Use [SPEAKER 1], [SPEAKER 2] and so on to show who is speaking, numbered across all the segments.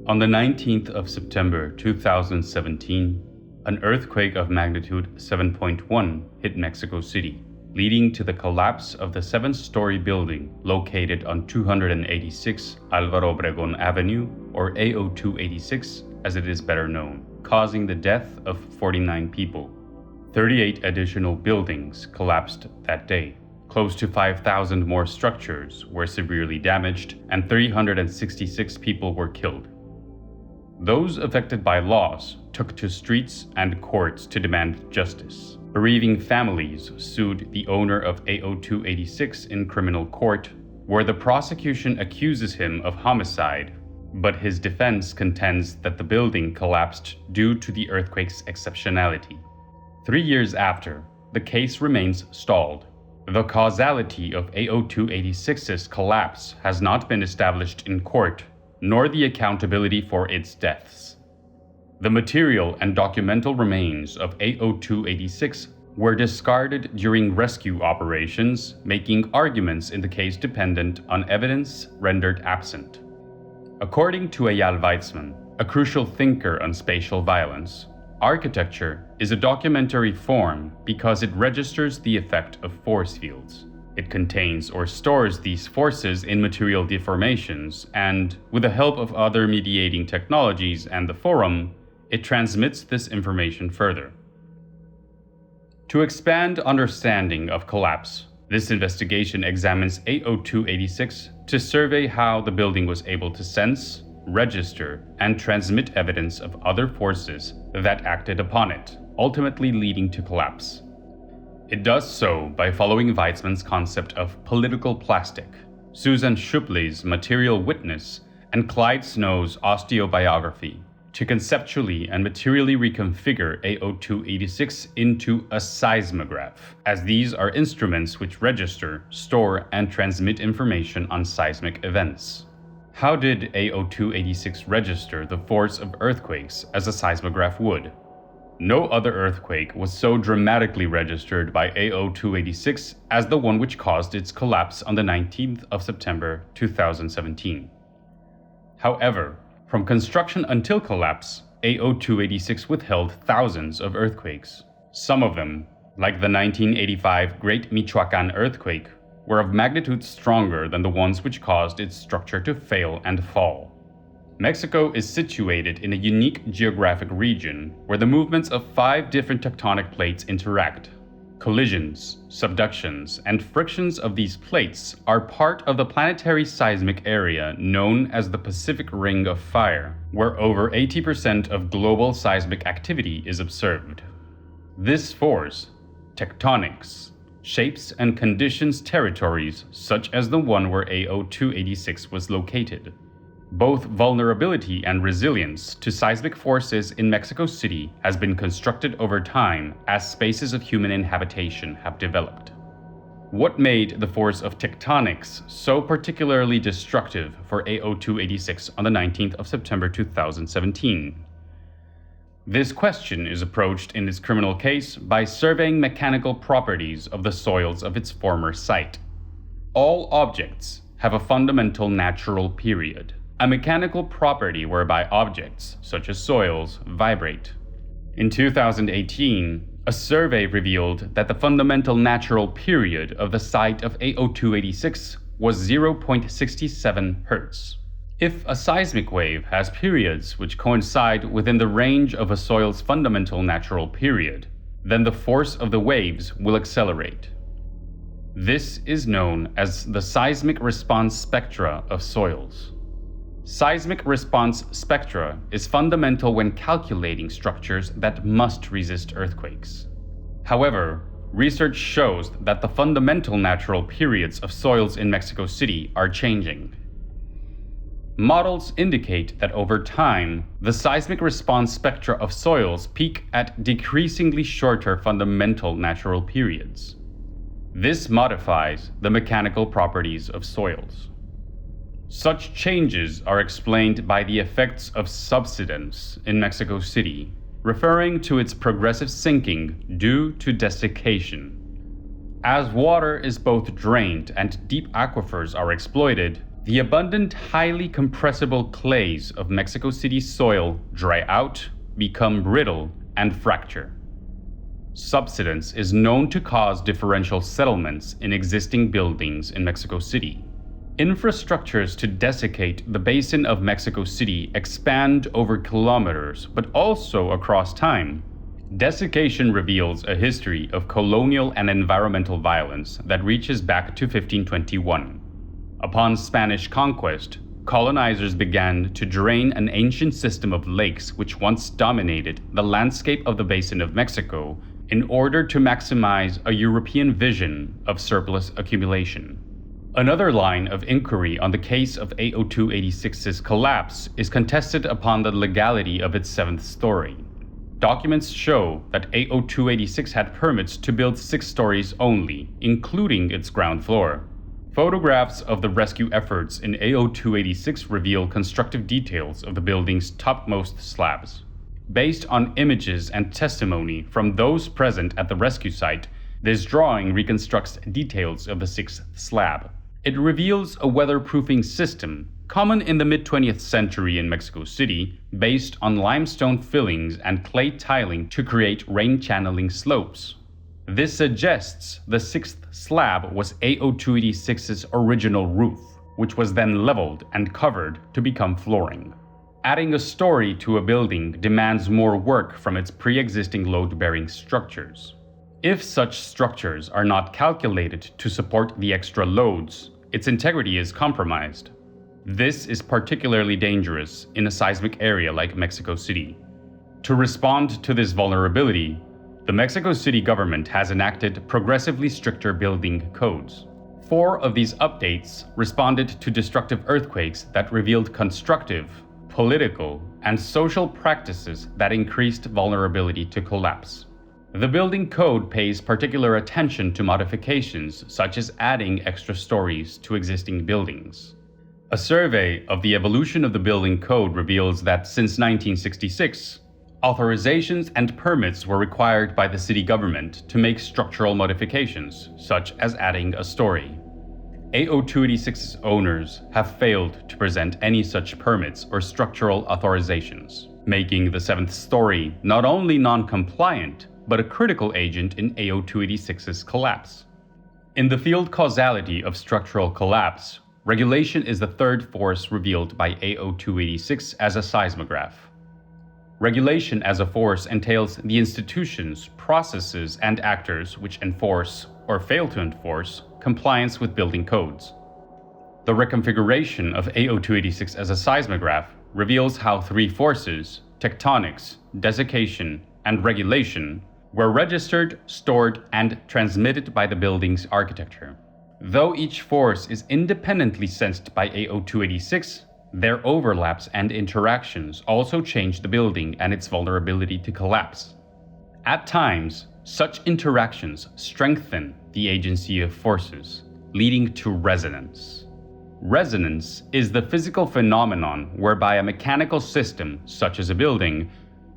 [SPEAKER 1] On the 19th of September 2017, an earthquake of magnitude 7.1 hit Mexico City, leading to the collapse of the 7-story building located on 286 Álvaro Obregón Avenue, or AO286 as it is better known, causing the death of 49 people. 38 additional buildings collapsed that day. Close to 5,000 more structures were severely damaged, and 366 people were killed. Those affected by loss took to streets and courts to demand justice. Bereaving families sued the owner of AO286 in criminal court, where the prosecution accuses him of homicide, but his defense contends that the building collapsed due to the earthquake's exceptionality. 3 years after, the case remains stalled. The causality of AO286's collapse has not been established in court, nor the accountability for its deaths. The material and documental remains of AO286 were discarded during rescue operations, making arguments in the case dependent on evidence rendered absent. According to Eyal Weizman, a crucial thinker on spatial violence, architecture is a documentary form because it registers the effect of force fields. It contains or stores these forces in material deformations, and, with the help of other mediating technologies and the forum, it transmits this information further. To expand understanding of collapse, this investigation examines AO286 to survey how the building was able to sense, register, and transmit evidence of other forces that acted upon it, ultimately leading to collapse. It does so by following Weizman's concept of political plastic, Susan Schubley's material witness, and Clyde Snow's osteobiography, to conceptually and materially reconfigure AO286 into a seismograph, as these are instruments which register, store, and transmit information on seismic events. How did AO286 register the force of earthquakes as a seismograph would? No other earthquake was so dramatically registered by AO286 as the one which caused its collapse on the 19th of September 2017. However, from construction until collapse, AO286 withheld thousands of earthquakes. Some of them, like the 1985 Great Michoacán earthquake, were of magnitude stronger than the ones which caused its structure to fail and fall. Mexico is situated in a unique geographic region where the movements of 5 different tectonic plates interact. Collisions, subductions, and frictions of these plates are part of the planetary seismic area known as the Pacific Ring of Fire, where over 80% of global seismic activity is observed. This force, tectonics, shapes and conditions territories such as the one where AO286 was located. Both vulnerability and resilience to seismic forces in Mexico City has been constructed over time as spaces of human inhabitation have developed. What made the force of tectonics so particularly destructive for AO286 on the 19th of September 2017? This question is approached in this criminal case by surveying mechanical properties of the soils of its former site. All objects have a fundamental natural period, a mechanical property whereby objects, such as soils, vibrate. In 2018, a survey revealed that the fundamental natural period of the site of AO286 was 0.67 Hz. If a seismic wave has periods which coincide within the range of a soil's fundamental natural period, then the force of the waves will accelerate. This is known as the seismic response spectra of soils. Seismic response spectra is fundamental when calculating structures that must resist earthquakes. However, research shows that the fundamental natural periods of soils in Mexico City are changing. Models indicate that over time, the seismic response spectra of soils peak at decreasingly shorter fundamental natural periods. This modifies the mechanical properties of soils. Such changes are explained by the effects of subsidence in Mexico City, referring to its progressive sinking due to desiccation. As water is both drained and deep aquifers are exploited, The abundant, highly compressible clays of Mexico City's soil dry out, become brittle, and fracture. Subsidence is known to cause differential settlements in existing buildings in Mexico City. Infrastructures to desiccate the basin of Mexico City expand over kilometers, but also across time. Desiccation reveals a history of colonial and environmental violence that reaches back to 1521. Upon Spanish conquest, colonizers began to drain an ancient system of lakes which once dominated the landscape of the basin of Mexico in order to maximize a European vision of surplus accumulation. Another line of inquiry on the case of AO286's collapse is contested upon the legality of its seventh story. Documents show that AO286 had permits to build 6 stories only, including its ground floor. Photographs of the rescue efforts in AO286 reveal constructive details of the building's topmost slabs. Based on images and testimony from those present at the rescue site, this drawing reconstructs details of the 6th slab. It reveals a weatherproofing system, common in the mid-20th century in Mexico City, based on limestone fillings and clay tiling to create rain-channeling slopes. This suggests the 6th slab was AO286's original roof, which was then leveled and covered to become flooring. Adding a story to a building demands more work from its pre-existing load-bearing structures. If such structures are not calculated to support the extra loads, its integrity is compromised. This is particularly dangerous in a seismic area like Mexico City. To respond to this vulnerability, the Mexico City government has enacted progressively stricter building codes. 4 of these updates responded to destructive earthquakes that revealed constructive, political, and social practices that increased vulnerability to collapse. The building code pays particular attention to modifications such as adding extra stories to existing buildings. A survey of the evolution of the building code reveals that since 1966, authorizations and permits were required by the city government to make structural modifications, such as adding a story. AO286's owners have failed to present any such permits or structural authorizations, making the 7th story not only non-compliant, but a critical agent in AO286's collapse. In the field causality of structural collapse, regulation is the third force revealed by AO286 as a seismograph. Regulation as a force entails the institutions, processes, and actors which enforce, or fail to enforce, compliance with building codes. The reconfiguration of AO286 as a seismograph reveals how 3 forces, tectonics, desiccation, and regulation, were registered, stored, and transmitted by the building's architecture. Though each force is independently sensed by AO286, their overlaps and interactions also change the building and its vulnerability to collapse. At times, such interactions strengthen the agency of forces, leading to resonance. Resonance is the physical phenomenon whereby a mechanical system, such as a building,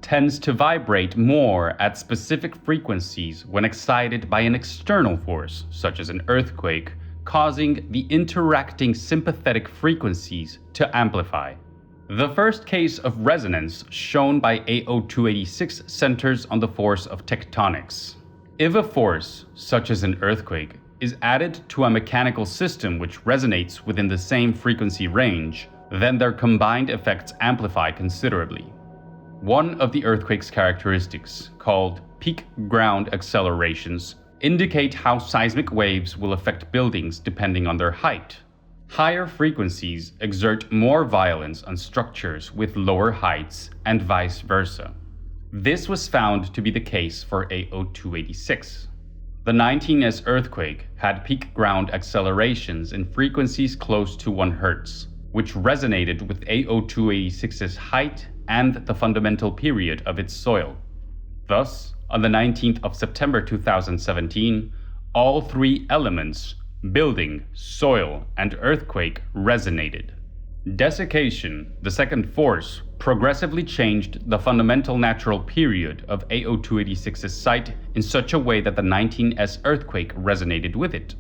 [SPEAKER 1] tends to vibrate more at specific frequencies when excited by an external force, such as an earthquake, causing the interacting sympathetic frequencies to amplify. The first case of resonance shown by AO286 centers on the force of tectonics. If a force, such as an earthquake, is added to a mechanical system which resonates within the same frequency range, then their combined effects amplify considerably. One of the earthquake's characteristics, called peak ground accelerations, indicate how seismic waves will affect buildings depending on their height. Higher frequencies exert more violence on structures with lower heights and vice versa. This was found to be the case for AO286. The 19S earthquake had peak ground accelerations in frequencies close to 1 Hz, which resonated with AO286's height and the fundamental period of its soil. Thus, on the 19th of September 2017, all 3 elements, building, soil, and earthquake, resonated. Desiccation, the second force, progressively changed the fundamental natural period of AO286's site in such a way that the 19S earthquake resonated with it.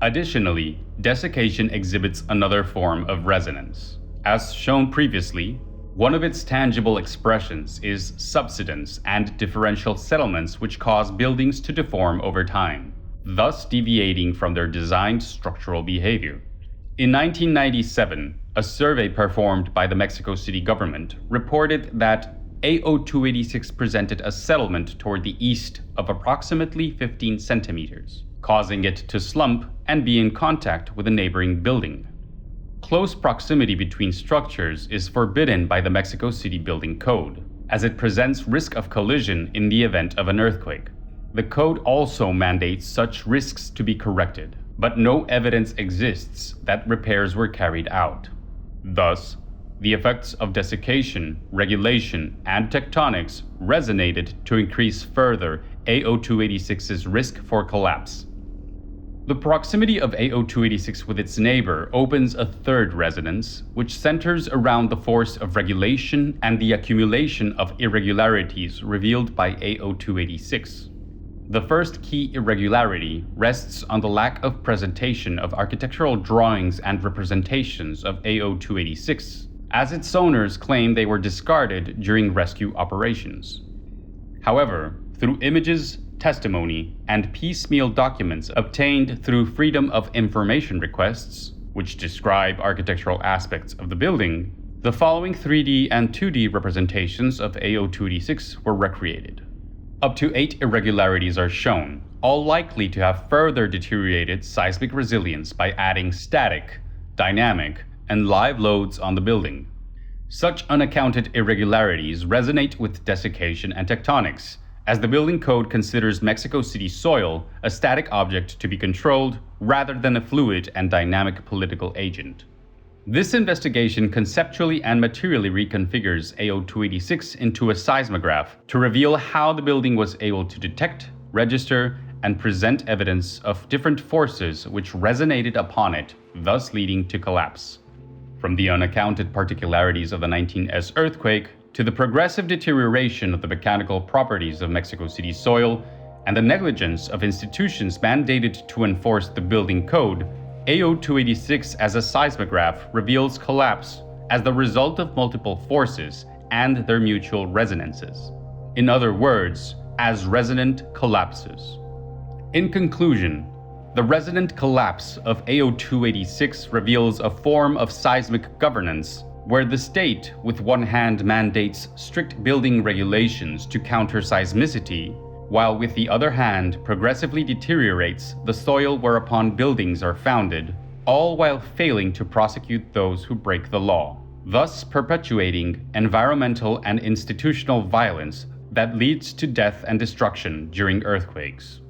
[SPEAKER 1] Additionally, desiccation exhibits another form of resonance. As shown previously, one of its tangible expressions is subsidence and differential settlements which cause buildings to deform over time, thus deviating from their designed structural behavior. In 1997, a survey performed by the Mexico City government reported that AO286 presented a settlement toward the east of approximately 15 centimeters, causing it to slump and be in contact with a neighboring building. Close proximity between structures is forbidden by the Mexico City Building Code, as it presents risk of collision in the event of an earthquake. The code also mandates such risks to be corrected, but no evidence exists that repairs were carried out. Thus, the effects of desiccation, regulation, and tectonics resonated to increase further AO286's risk for collapse. The proximity of AO286 with its neighbor opens a third resonance, which centers around the force of regulation and the accumulation of irregularities revealed by AO286. The first key irregularity rests on the lack of presentation of architectural drawings and representations of AO286, as its owners claim they were discarded during rescue operations. However, through images, testimony, and piecemeal documents obtained through Freedom of Information requests, which describe architectural aspects of the building, the following 3D and 2D representations of AO286 were recreated. Up to 8 irregularities are shown, all likely to have further deteriorated seismic resilience by adding static, dynamic, and live loads on the building. Such unaccounted irregularities resonate with desiccation and tectonics, as the building code considers Mexico City soil a static object to be controlled rather than a fluid and dynamic political agent. This investigation conceptually and materially reconfigures AO286 into a seismograph to reveal how the building was able to detect, register, and present evidence of different forces which resonated upon it, thus leading to collapse. From the unaccounted particularities of the 19S earthquake to the progressive deterioration of the mechanical properties of Mexico City soil and the negligence of institutions mandated to enforce the building code, AO286 as a seismograph reveals collapse as the result of multiple forces and their mutual resonances. In other words, as resonant collapses. In conclusion, the resonant collapse of AO286 reveals a form of seismic governance where the state with one hand mandates strict building regulations to counter seismicity, while with the other hand progressively deteriorates the soil whereupon buildings are founded, all while failing to prosecute those who break the law, thus perpetuating environmental and institutional violence that leads to death and destruction during earthquakes.